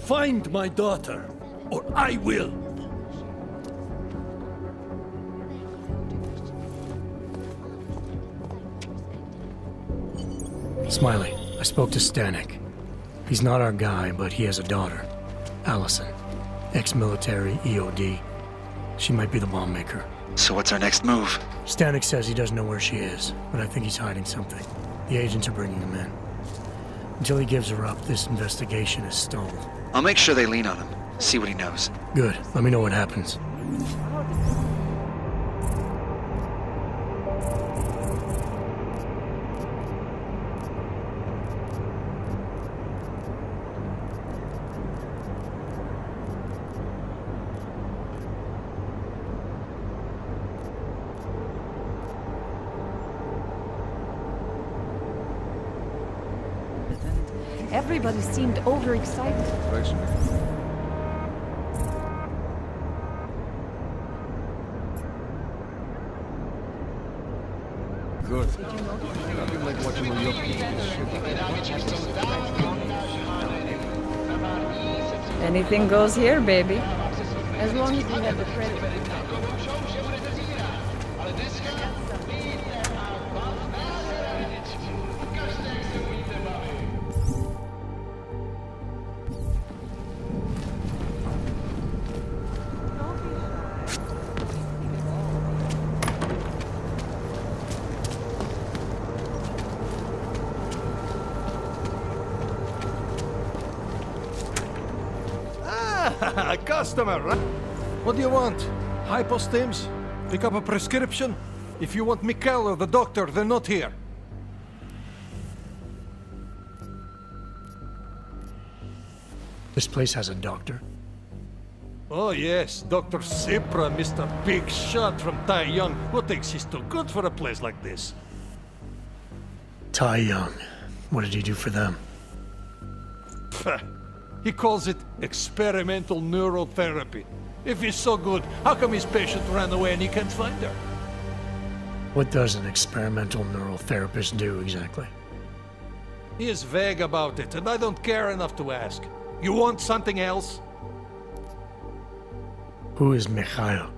Find my daughter, or I will. Smiley, I spoke to Stanek. He's not our guy, but he has a daughter, Allison. Ex-military, EOD. She might be the bomb maker. So what's our next move? Stanek says he doesn't know where she is, but I think he's hiding something. The agents are bringing him in. Until he gives her up, this investigation is stalled. I'll make sure they lean on him. See what he knows. Good. Let me know what happens. Everybody seemed overexcited. Good. Nothing like watching a yacht Anything goes here, baby. As long as you have the credit. A customer, right? What do you want? Hypostims? Pick up a prescription? If you want Mikkel or the doctor, they're not here. This place has a doctor? Oh yes, Dr. Sipra, Mr. Big Shot from Tai Young. Who thinks he's too good for a place like this? Tai Young. What did he do for them? Pfft. He calls it experimental neurotherapy. If he's so good, how come his patient ran away and he can't find her? What does an experimental neural therapist do exactly? He is vague about it, and I don't care enough to ask. You want something else? Who is Mikhail?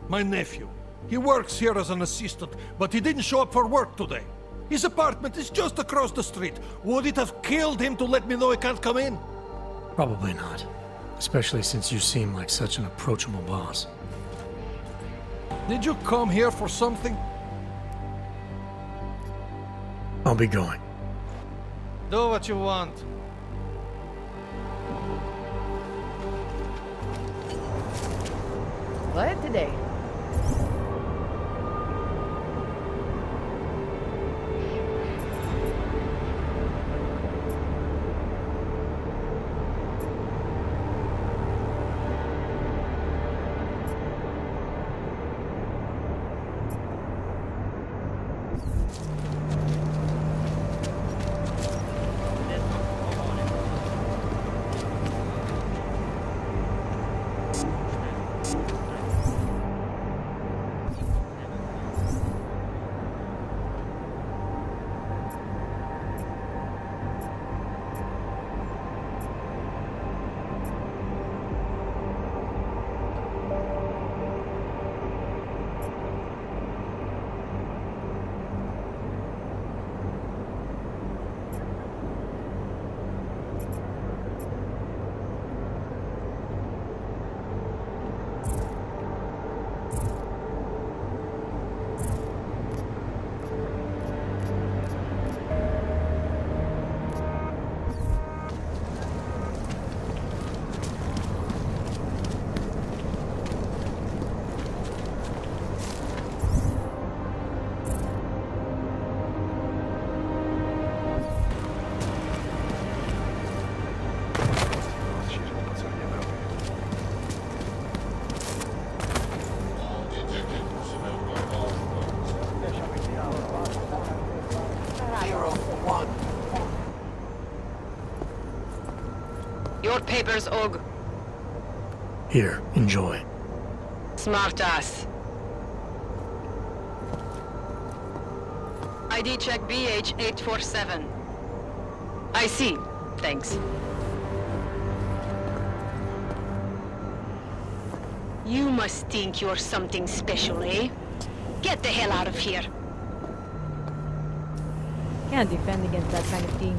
My nephew. He works here as an assistant, but he didn't show up for work today. His apartment is just across the street. Would it have killed him to let me know he can't come in? Probably not. Especially since you seem like such an approachable boss. Did you come here for something? I'll be going. Do what you want. What today? Your papers, Og. Here, enjoy. Smart ass. ID check BH847. I see. Thanks. You must think you're something special, eh? Get the hell out of here. Can't defend against that kind of team.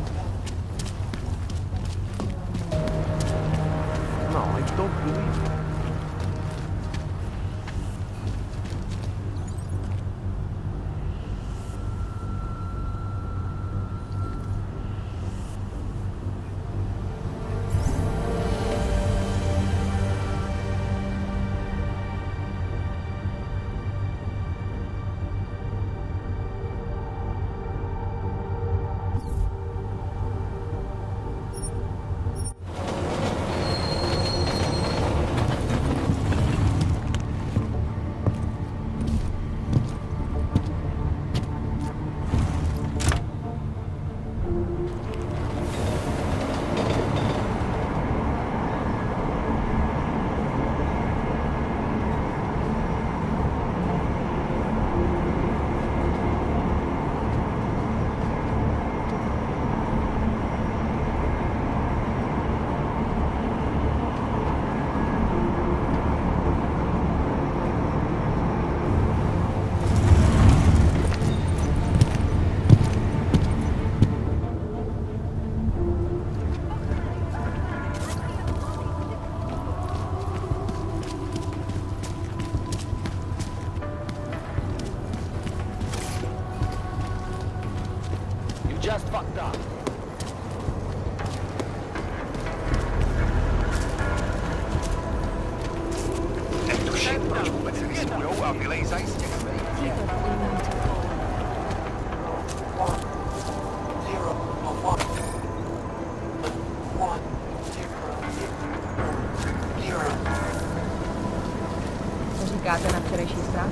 No, I don't believe it. Just fucked up. So she got enough to register?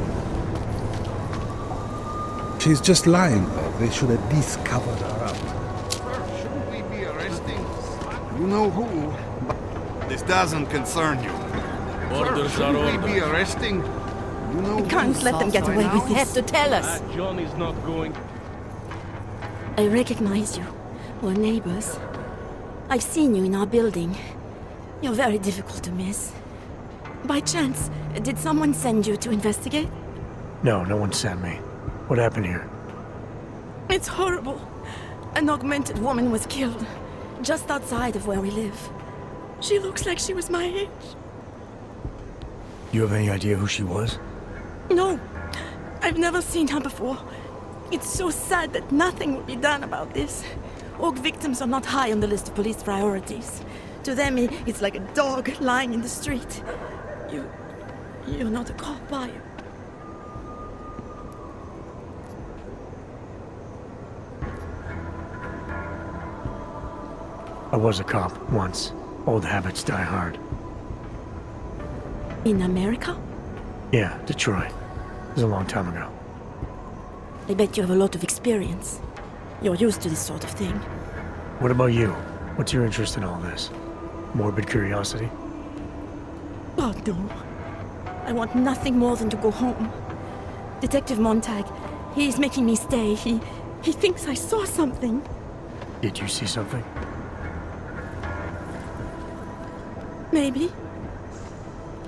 She's just lying there. They should at least cover her up. Shouldn't we be arresting? You know who? This doesn't concern you. Orders are Shouldn't we be orders. arresting? You know We can't let them get away with this. To tell us. John is not going. I recognize you. We're neighbors. I've seen you in our building. You're very difficult to miss. By chance, did someone send you to investigate? No, no one sent me. What happened here? It's horrible. An augmented woman was killed, just outside of where we live. She looks like she was my age. You have any idea who she was? No, I've never seen her before. It's so sad that nothing will be done about this. Orc victims are not high on the list of police priorities. To them, it's like a dog lying in the street. You're not a cop, are you? I was a cop once. Old habits die hard. In America? Yeah, Detroit. It was a long time ago. I bet you have a lot of experience. You're used to this sort of thing. What about you? What's your interest in all this? Morbid curiosity? Oh, no. I want nothing more than to go home. Detective Montag, he's making me stay. He thinks I saw something. Did you see something? Maybe.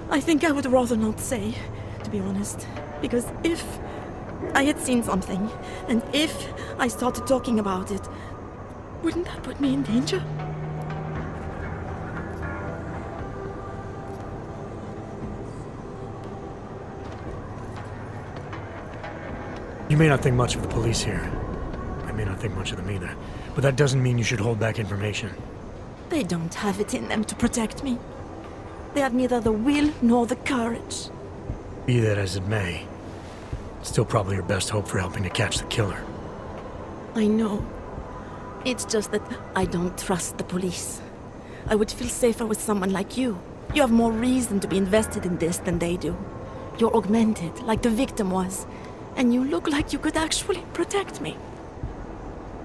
I think I would rather not say, to be honest. Because if I had seen something, and if I started talking about it, wouldn't that put me in danger? You may not think much of the police here. I may not think much of them either. But that doesn't mean you should hold back information. They don't have it in them to protect me. They have neither the will nor the courage. Be that as it may, still probably your best hope for helping to catch the killer. I know. It's just that I don't trust the police. I would feel safer with someone like you. You have more reason to be invested in this than they do. You're augmented, like the victim was. And you look like you could actually protect me.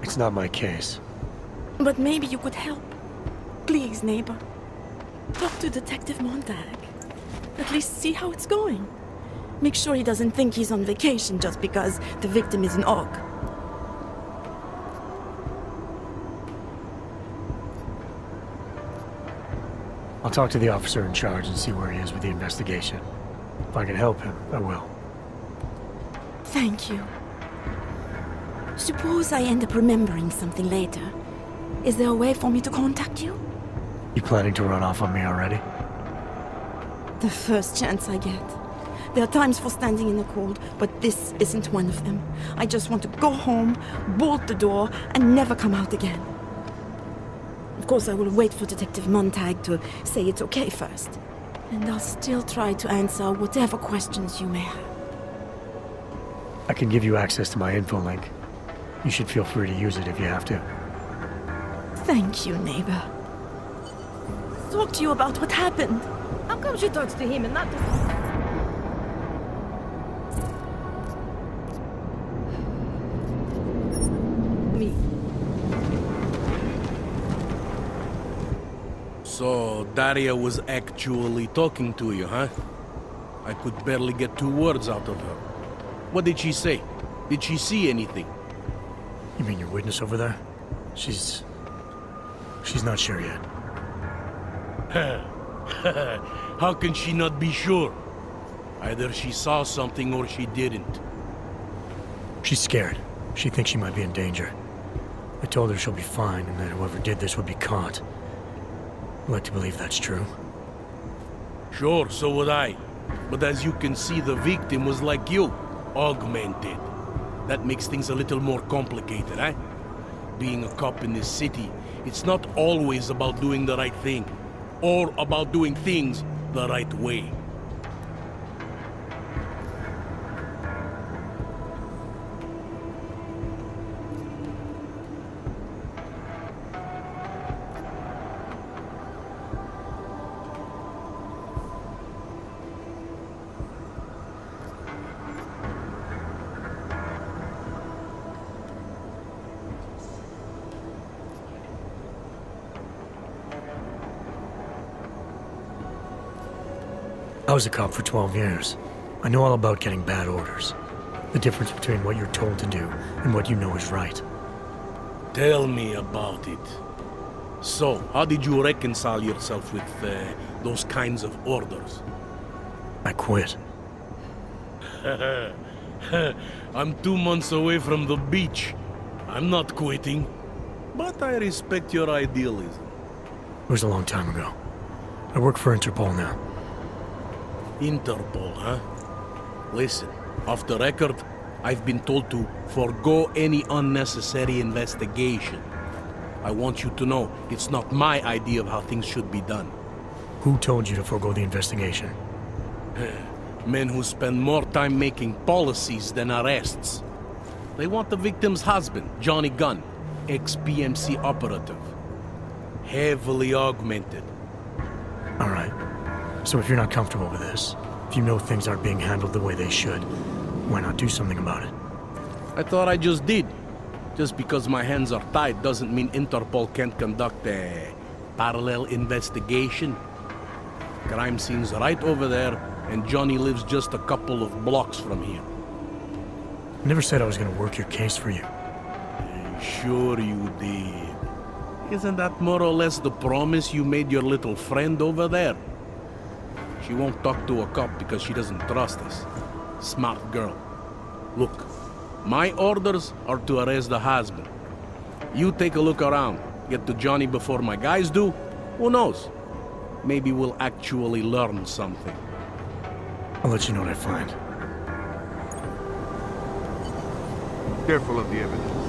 It's not my case. But maybe you could help. Please, neighbor. Talk to Detective Montag. At least see how it's going. Make sure he doesn't think he's on vacation just because the victim is an orc. I'll talk to the officer in charge and see where he is with the investigation. If I can help him, I will. Thank you. Suppose I end up remembering something later. Is there a way for me to contact you? You planning to run off on me already? The first chance I get. There are times for standing in the cold, but this isn't one of them. I just want to go home, bolt the door, and never come out again. Of course, I will wait for Detective Montag to say it's okay first. And I'll still try to answer whatever questions you may have. I can give you access to my info link. You should feel free to use it if you have to. Thank you, neighbor. Talk to you about what happened. How come she talks to him and not to... me? So, Daria was actually talking to you, huh? I could barely get 2 words out of her. What did she say? Did she see anything? You mean your witness over there? She's not sure yet. How can she not be sure? Either she saw something or she didn't. She's scared. She thinks she might be in danger. I told her she'll be fine and that whoever did this would be caught. I'd like to believe that's true. Sure, so would I. But as you can see, the victim was like you, augmented. That makes things a little more complicated, eh? Being a cop in this city, it's not always about doing the right thing, or about doing things the right way. I was a cop for 12 years. I know all about getting bad orders. The difference between what you're told to do and what you know is right. Tell me about it. So, how did you reconcile yourself with those kinds of orders? I quit. I'm 2 months away from the beach. I'm not quitting. But I respect your idealism. It was a long time ago. I work for Interpol now. Interpol, huh? Listen, off the record, I've been told to forgo any unnecessary investigation. I want you to know it's not my idea of how things should be done. Who told you to forego the investigation? Men who spend more time making policies than arrests. They want the victim's husband, Johnny Gunn, ex-PMC operative. Heavily augmented. All right. So if you're not comfortable with this, if you know things aren't being handled the way they should, why not do something about it? I thought I just did. Just because my hands are tied doesn't mean Interpol can't conduct a parallel investigation. Crime scene's right over there, and Johnny lives just a couple of blocks from here. I never said I was gonna work your case for you. Sure you did. Isn't that more or less the promise you made your little friend over there? She won't talk to a cop because she doesn't trust us. Smart girl. Look, my orders are to arrest the husband. You take a look around. Get to Johnny before my guys do. Who knows? Maybe we'll actually learn something. I'll let you know what I find. Careful of the evidence.